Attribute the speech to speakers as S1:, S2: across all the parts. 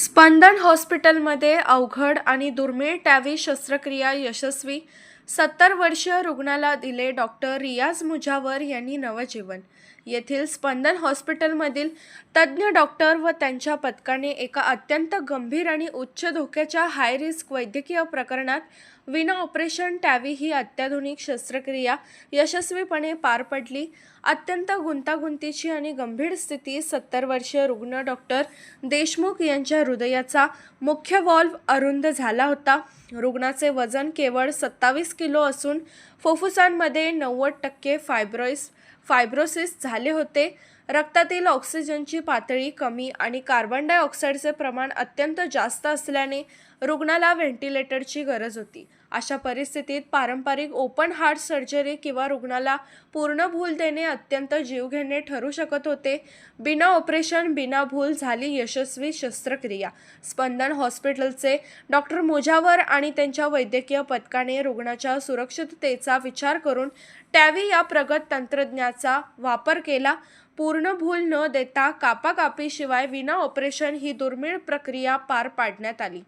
S1: स्पंदन हॉस्पिटलमध्ये अवघड आणि दुर्मिळ टॅवी शस्त्रक्रिया यशस्वी. 70 वर्षीय रुग्णाला दिले डॉक्टर रियाज मुजावर यांनी नवजीवन. येथील स्पंदन हॉस्पिटलमधील तज्ज्ञ डॉक्टर व त्यांच्या पथकाने एका अत्यंत गंभीर आणि उच्च धोक्याच्या हाय रिस्क वैद्यकीय प्रकरणात विना ऑपरेशन टॅवी ही अत्याधुनिक शस्त्रक्रिया यशस्वीपणे पार पडली. अत्यंत गुंतागुंतीची आणि गंभीर स्थिती. 70 वर्षीय रुग्ण डॉक्टर देशमुख यांच्या हृदयाचा मुख्य व्हॉल्व्ह अरुंद झाला होता. रुग्णाचे वजन केवळ 27 किलो असून फुफ्फुसांमध्ये 90% फायब्रोसिस झाले होते. रक्तातील ऑक्सिजनची पातळी कमी आणि कार्बन डायऑक्साईडचे प्रमाण अत्यंत जास्त असल्याने रुग्णाला व्हेंटिलेटरची गरज होती. अशा परिस्थितीत पारंपरिक ओपन हार्ट सर्जरी किंवा रुग्णाला पूर्ण भूल देणे अत्यंत जीवघेणे ठरू शकत होते. बिना ऑपरेशन बिना भूल झाली यशस्वी शस्त्रक्रिया. स्पंदन हॉस्पिटलचे डॉक्टर मुजावर आणि त्यांच्या वैद्यकीय पथकाने रुग्णाच्या सुरक्षिततेचा विचार करून टॅवी या प्रगत तंत्रज्ञानाचा वापर केला. पूर्ण भूल न देता कापाकापीशिवाय विना ऑपरेशन ही दुर्मिळ प्रक्रिया पार पाडण्यात आली.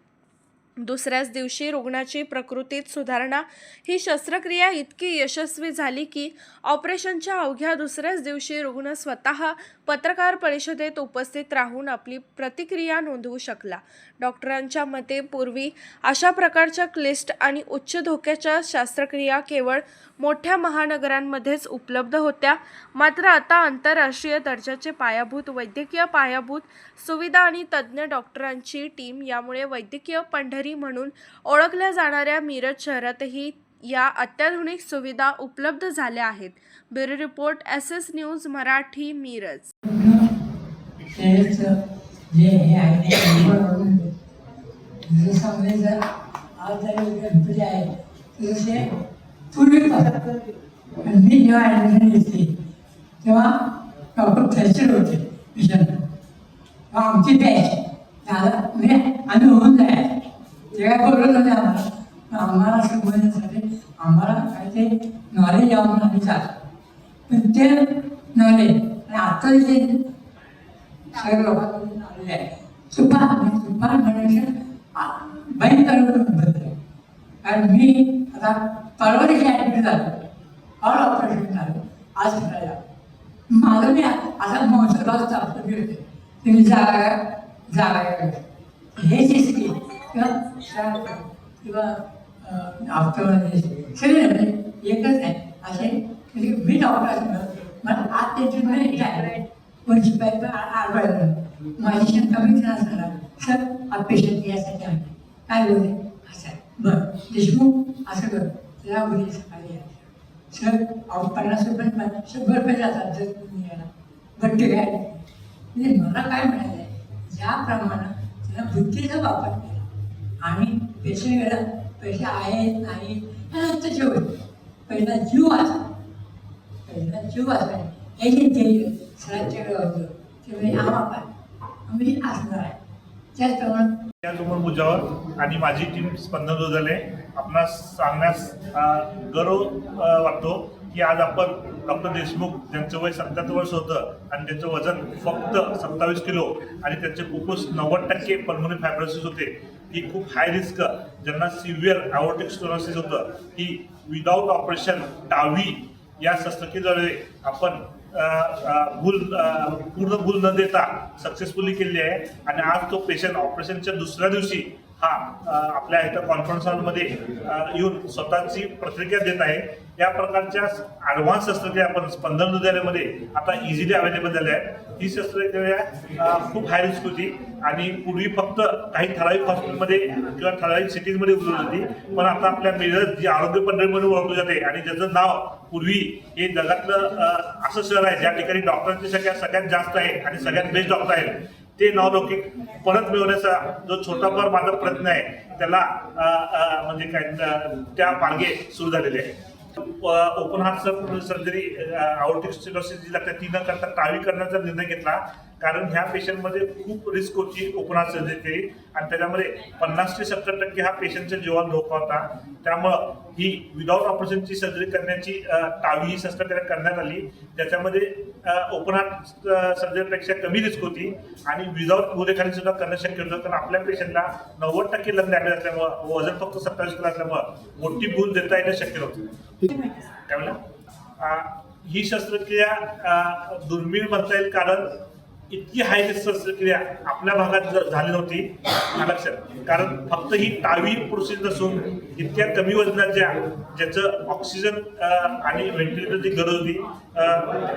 S1: दुसऱ्याच दिवशी रुग्णाची प्रकृतीत सुधारणा. ही शस्त्रक्रिया इतकी यशस्वी झाली की ऑपरेशनच्या अवघ्या दुसऱ्याच दिवशी रुग्ण स्वतः पत्रकार परिषदेत उपस्थित राहून आपली प्रतिक्रिया नोंदवू शकला. डॉक्टरांच्या मते पूर्वी अशा प्रकारच्या क्लिष्ट आणि उच्च धोक्याच्या शस्त्रक्रिया केवळ मोठ्या महानगरांमध्येच उपलब्ध होत्या. मात्र आता आंतरराष्ट्रीय दर्जाचे वैद्यकीय पायाभूत सुविधा आणि तज्ज्ञ डॉक्टरांची टीम यामुळे वैद्यकीय पंढरी म्हणून ओळखल्या जाणाऱ्या मिरज शहरातही या अत्याधुनिक सुविधा उपलब्ध झाल्या आहेत. Bureau report SS news Marathi, Miraj.
S2: मी जेव्हा ॲडमिशन घेतली तेव्हा डॉक्टर थर्चर होते मिशन. आमची बॅच झालं म्हणजे आम्ही होऊन जायचं. ते काय बोलत होते आम्हाला शिकवण्यासाठी आम्हाला काय ते नॉलेज यावं म्हणून आम्ही जातो. पण ते नॉलेज आणि आता जे सगळ्या लोकांकडून आलेले आहे सुपार म्हणायचं भयंकर बदल. कारण मी आता परवाची ॲडमिट झालो, ऑल ऑपरेशन झालं. आज करायला माझं मी असा महसूल चालतो होते तुम्ही जागा हे जे स्कीम किंवा हप्त्यामध्ये सगळे म्हणजे एकच आहे असे. म्हणजे मी डॉक्टर असं मला आज त्यांची म्हणे कोणची पाईप आडवायला माझी क्षण कमी असणार सर हा पेशंट यासाठी आहे काय बोलते असं आहे. बरं देशमुख असं कर त्याला उद्या सकाळी सर 50 रुपये 100 रुपये जातात जर तुम्ही यायला. बरं ठीक आहे. म्हणजे मला काय म्हणायचं आहे ज्याप्रमाणे त्याला बुद्धीचा वापर केला आणि पेशंटला पैसे आहेत नाही नंतर जेवण पहिला जीव वाचला हे जे ध्येय सरांच्याकडे होतं त्यामुळे आम्ही असणार आहे. त्याचप्रमाणे
S3: मुजावर आणि माझी टीम स्पंदन हृदयालय आपणास सांगण्यास गर्व वाटतो की आज आपण डॉक्टर देशमुख ज्यांचं वय 77 वर्ष होतं आणि त्यांचं वजन फक्त 27 किलो आणि त्यांचे फुफ्फुस 90% पल्मोनरी फायब्रोसिस होते. ही खूप हाय रिस्क ज्यांना सिव्हिअर ॲओर्टिक स्टेनोसिस होतं ही विदाऊट ऑपरेशन टावी या शस्त्रक्रियेद्वारे आपण पूर्ण भूल न देता सक्सेसफुली केली आहे. आणि आज तो पेशंट ऑपरेशनच्या दुसऱ्या दिवशी हा आपल्या इथं कॉन्फरन्स हॉलमध्ये येऊन स्वतःची प्रतिक्रिया देत आहे. या प्रकारच्या ॲडव्हान्स शस्त्रक्रिया आपण स्पंदन हृदयालयामध्ये आता इझिली अवेलेबल झाल्या आहे. ही शस्त्रक्रिया खूप हाय रिस्क होती आणि पूर्वी फक्त काही ठराविक हॉस्पिटलमध्ये किंवा ठराविक सिटीजमध्ये उपलब्ध होती. पण आता आपल्या मिरज जी आरोग्य पंढरी म्हणून ओळखली जाते आणि ज्याचं नाव पूर्वी हे जगातलं असं शहर आहे ज्या ठिकाणी डॉक्टरांची संख्या सगळ्यात जास्त आहे आणि सगळ्यात बेस्ट डॉक्टर आहेत ते नावलौकिक परत मिळवण्याचा जो छोटाफार माझा प्रयत्न आहे त्याला म्हणजे काय त्या मार्गे सुरू झालेले आहे. Open heart surgery aortic stenosis जी लागते ती न करता टाळी करण्याचा निर्णय घेतला. कारण ह्या पेशंटमध्ये खूप रिस्क होती ओपन हार्ट सर्जरी आणि त्याच्यामध्ये 50 ते 70% हा पेशंटच्या जीवाला धोका होता. त्यामुळं ही विदाऊट ऑपरेशनची सर्जरी करण्याची टावी ही शस्त्रक्रिया करण्यात आली ज्याच्यामध्ये ओपन हार्ट सर्जरीपेक्षा कमी रिस्क होती आणि विदाऊट गोरेखाली सुद्धा करणं शक्य होतं. कारण आपल्या पेशंटला 90% लंग डॅमेज असल्यामुळं वजन फक्त 27 किलो असल्यामुळं मोठी भूल देता येणं शक्य नव्हतं. काय म्हणलं, ही शस्त्रक्रिया दुर्मिळ म्हणता येईल कारण इतकी हाय रिस्क शस्त्रक्रिया आपल्या भागात झाली नव्हती लक्षात. कारण फक्त ही टावी प्रोसिजर नसून इतक्या कमी वजनाच्या ज्याचं ऑक्सिजन आणि व्हेंटिलेटरची गरज होती,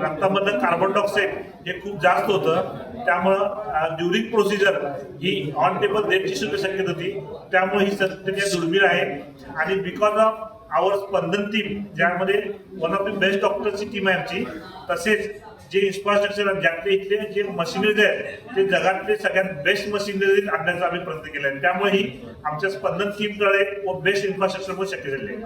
S3: रक्तामधलं कार्बन डायऑक्साईड हे खूप जास्त होतं. त्यामुळं ड्युरिंग प्रोसिजर ही ऑन टेबल डेथची सुद्धा शक्यता होती. त्यामुळे ही शस्त्रक्रिया दुर्मिळ आहे आणि because of our Spandan team, ज्यामध्ये वन ऑफ द बेस्ट डॉक्टरची टीम आहे आमची, तसेच जे इन्फ्रास्ट्रक्चर ज्यातले इथले जे मशिनरीज आहेत ते जगातले सगळ्यात बेस्ट मशिनरीज आणण्याचा आम्ही प्रयत्न केला आहे. त्यामुळे ही आमच्या स्पंदन टीमकडे व बेस्ट इन्फ्रास्ट्रक्चरमुळे शक्य झाले आहे.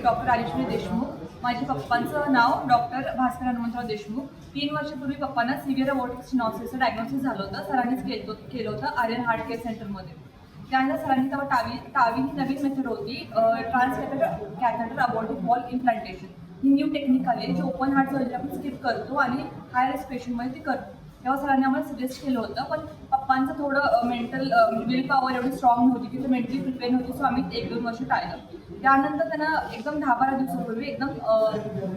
S4: डॉक्टर राजेश्वरी देशमुख. माझ्या पप्पांचं नाव डॉक्टर भास्कर हनुमंतराव देशमुख. 3 वर्षापूर्वी पप्पांना सिव्हिअर अवॉर्टिक स्टिनॉसिसचं डायग्नोसिस झालं होतं. सरांनीच केलं होतं आर्यन हार्ट केअर सेंटरमध्ये. त्यानंतर सरांनी तेव्हा टावी ही नवीन मेथड होती, कॅथेटर अबॉर्टिक वॉल इम्प्लांटेशन. ही न्यू टेक्निक आली जी ओपन हार्ट सर्जरी आपण स्किप करतो आणि हाय रिस्क पेशंटमध्ये ती करतो. तेव्हा सरांनी आम्हाला सजेस्ट केलं होतं, पण पप्पांचं थोडं मेंटल विल पॉवर एवढी स्ट्रॉंग नव्हती की ते मेंटली प्रिपेअर नव्हती. सो आम्ही 1-2 वर्ष टाळलं. त्यानंतर त्यांना एकदम 10-12 दिवसापूर्वी एकदम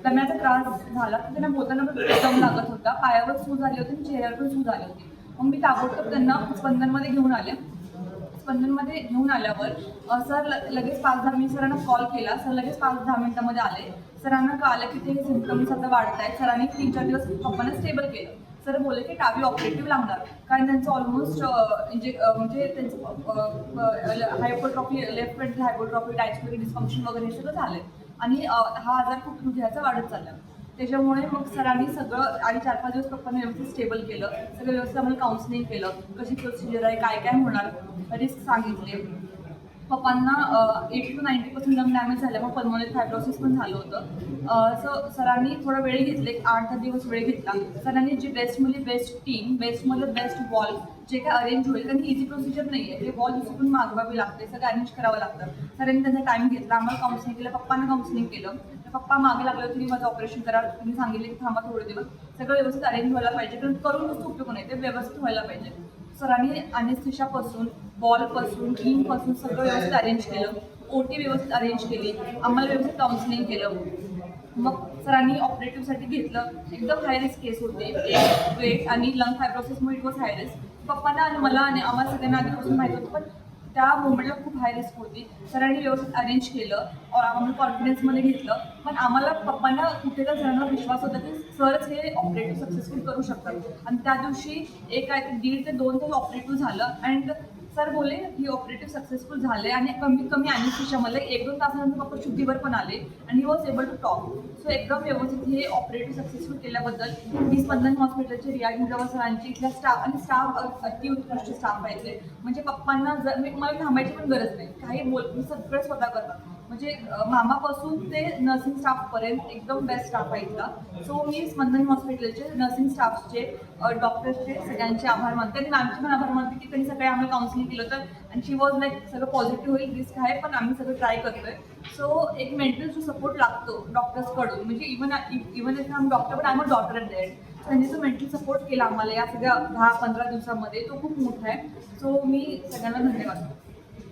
S4: दम्याचा त्रास झाला. तर त्यांना बोलताना दम लागत होता, पायावर सूज आली होती आणि चेहऱ्यावर पण सूज आली होती. मग मी ताबडतोब त्यांना स्पंदनमध्ये घेऊन आले. स्पंदनमध्ये घेऊन आल्यावर सर लगेच 5-10 मिनिट सरांना कॉल केला. सर लगेच 5-10 मिनिटामध्ये आले. सरांना कळालं की ते सिम्पटम्स आता वाढत आहेत. सरांनी 3-4 दिवस पप्पांना स्टेबल केलं. सर बोलले की टावी ऑपरेटिव्ह लागणार, कारण त्यांचं ऑलमोस्ट म्हणजे त्यांचं हायपोट्रॉफी, लेफ्ट वेंट्रल हायपोट्रॉफी, डायस्टोरिक डिस्फंक्शन वगैरे हे सगळं झालं आणि हा आजार खूप हृदयाचा वाढत चालला. त्याच्यामुळे मग सरांनी सगळं आणि 4-5 दिवस पप्पांना व्यवस्थित स्टेबल केलं. सगळं व्यवस्थित आम्हाला काउन्सिलिंग केलं, कशी प्रोसिजर आहे, काय काय होणार, रिस्क सांगितले. पप्पांना 80 to 90% लंग डॅमेज झाल्यामुळे पल्मोनरी फायब्रोसिस पण झालं होतं. सो सरांनी थोडा वेळ घेतले, 8-10 दिवस वेळ घेतला. सरांनी जी बेस्टमध्ये बेस्ट टीम, बेस्टमध्ये बेस्ट वॉल जे काय अरेंज होईल, कारण इझी प्रोसिजर नाही आहे, ते वॉल दुसरून मागवावी लागते, सगळं अरेंज करावं लागतं. सरांनी त्यांचा टाईम घेतला, आम्हाला काउन्सिलिंग केलं, पप्पांना काउन्सिलिंग केलं. पप्पा मागे लागले होते की माझं ऑपरेशन करा. तुम्ही सांगितले की थांबा थोडे दिवस, सगळं व्यवस्थित अरेंज व्हायला पाहिजे, कारण करून नुसतं उपयोग नाही, ते व्यवस्थित व्हायला पाहिजे. सरांनी अनेस्थेशियापासून, बॉलपासून, टीमपासून सगळं व्यवस्थित अरेंज केलं. ओटी व्यवस्थित अरेंज केली, आम्हाला व्यवस्थित काउन्सिलिंग केलं. मग सरांनी ऑपरेटिव्हसाठी घेतलं. एकदम हाय रिस्क केस होते, वेट आणि लंग फायब्रोसिसमुळे इट वॉज हाय रिस्क. पप्पांना आणि मला आणि आम्हाला सगळ्यांना आधीपासून माहीत होतं, पण त्या मोमेंटला खूप हाय रिस्क होती. सरांनी व्यवस्थित अरेंज केलं, आम्हाला कॉन्फिडन्समध्ये घेतलं. पण आम्हाला पप्पांना कुठेतरी सरांना विश्वास होता की सरच हे ऑपरेटिव्ह सक्सेसफुल करू शकतात. आणि त्या दिवशी 1.5 ते 2 तास ऑपरेटिव्ह झालं. अँड सर बोलले ही ऑपरेटिव्ह सक्सेसफुल झाले आणि कमीत कमी अनेस्थेशियामध्ये 1-2 तासानंतर पप्पा शुद्धीवर पण आले आणि he was able to talk. So एकदम व्यवस्थित हे ऑपरेटिव्ह सक्सेसफुल केल्याबद्दल मी स्पंदन हॉस्पिटलचे रियाज मुजावर सरांची, इथल्या स्टाफ आणि स्टाफ अति उत्कृष्ट स्टाफ आहे ते. म्हणजे पप्पांना मला थांबायची पण गरज नाही, काही मी सगळं स्वतः करतात. म्हणजे मामापासून ते नर्सिंग स्टाफपर्यंत एकदम बेस्ट स्टाफ आहे इथला. सो मी स्पंदन हॉस्पिटलचे नर्सिंग स्टाफचे, डॉक्टर्सचे सगळ्यांचे आभार मानते आणि मॅमचे पण आभार मानते की त्यांनी सगळे आम्हाला काउन्सिलिंग केलं होतं. आणि शी वॉज लाईक सगळं पॉझिटिव्ह होईल, रिस्क आहे पण आम्ही सगळं ट्राय करतोय. सो एक मेंटल जो सपोर्ट लागतो डॉक्टर्सकडून, म्हणजे इवन इफ आम्ही डॉक्टर पण आम्ही डॉक्टर ॲट द एंड, त्यांनी जो मेंटल सपोर्ट केला आम्हाला या सगळ्या 10-15 दिवसामध्ये तो खूप मोठा आहे. सो मी सगळ्यांना धन्यवाद.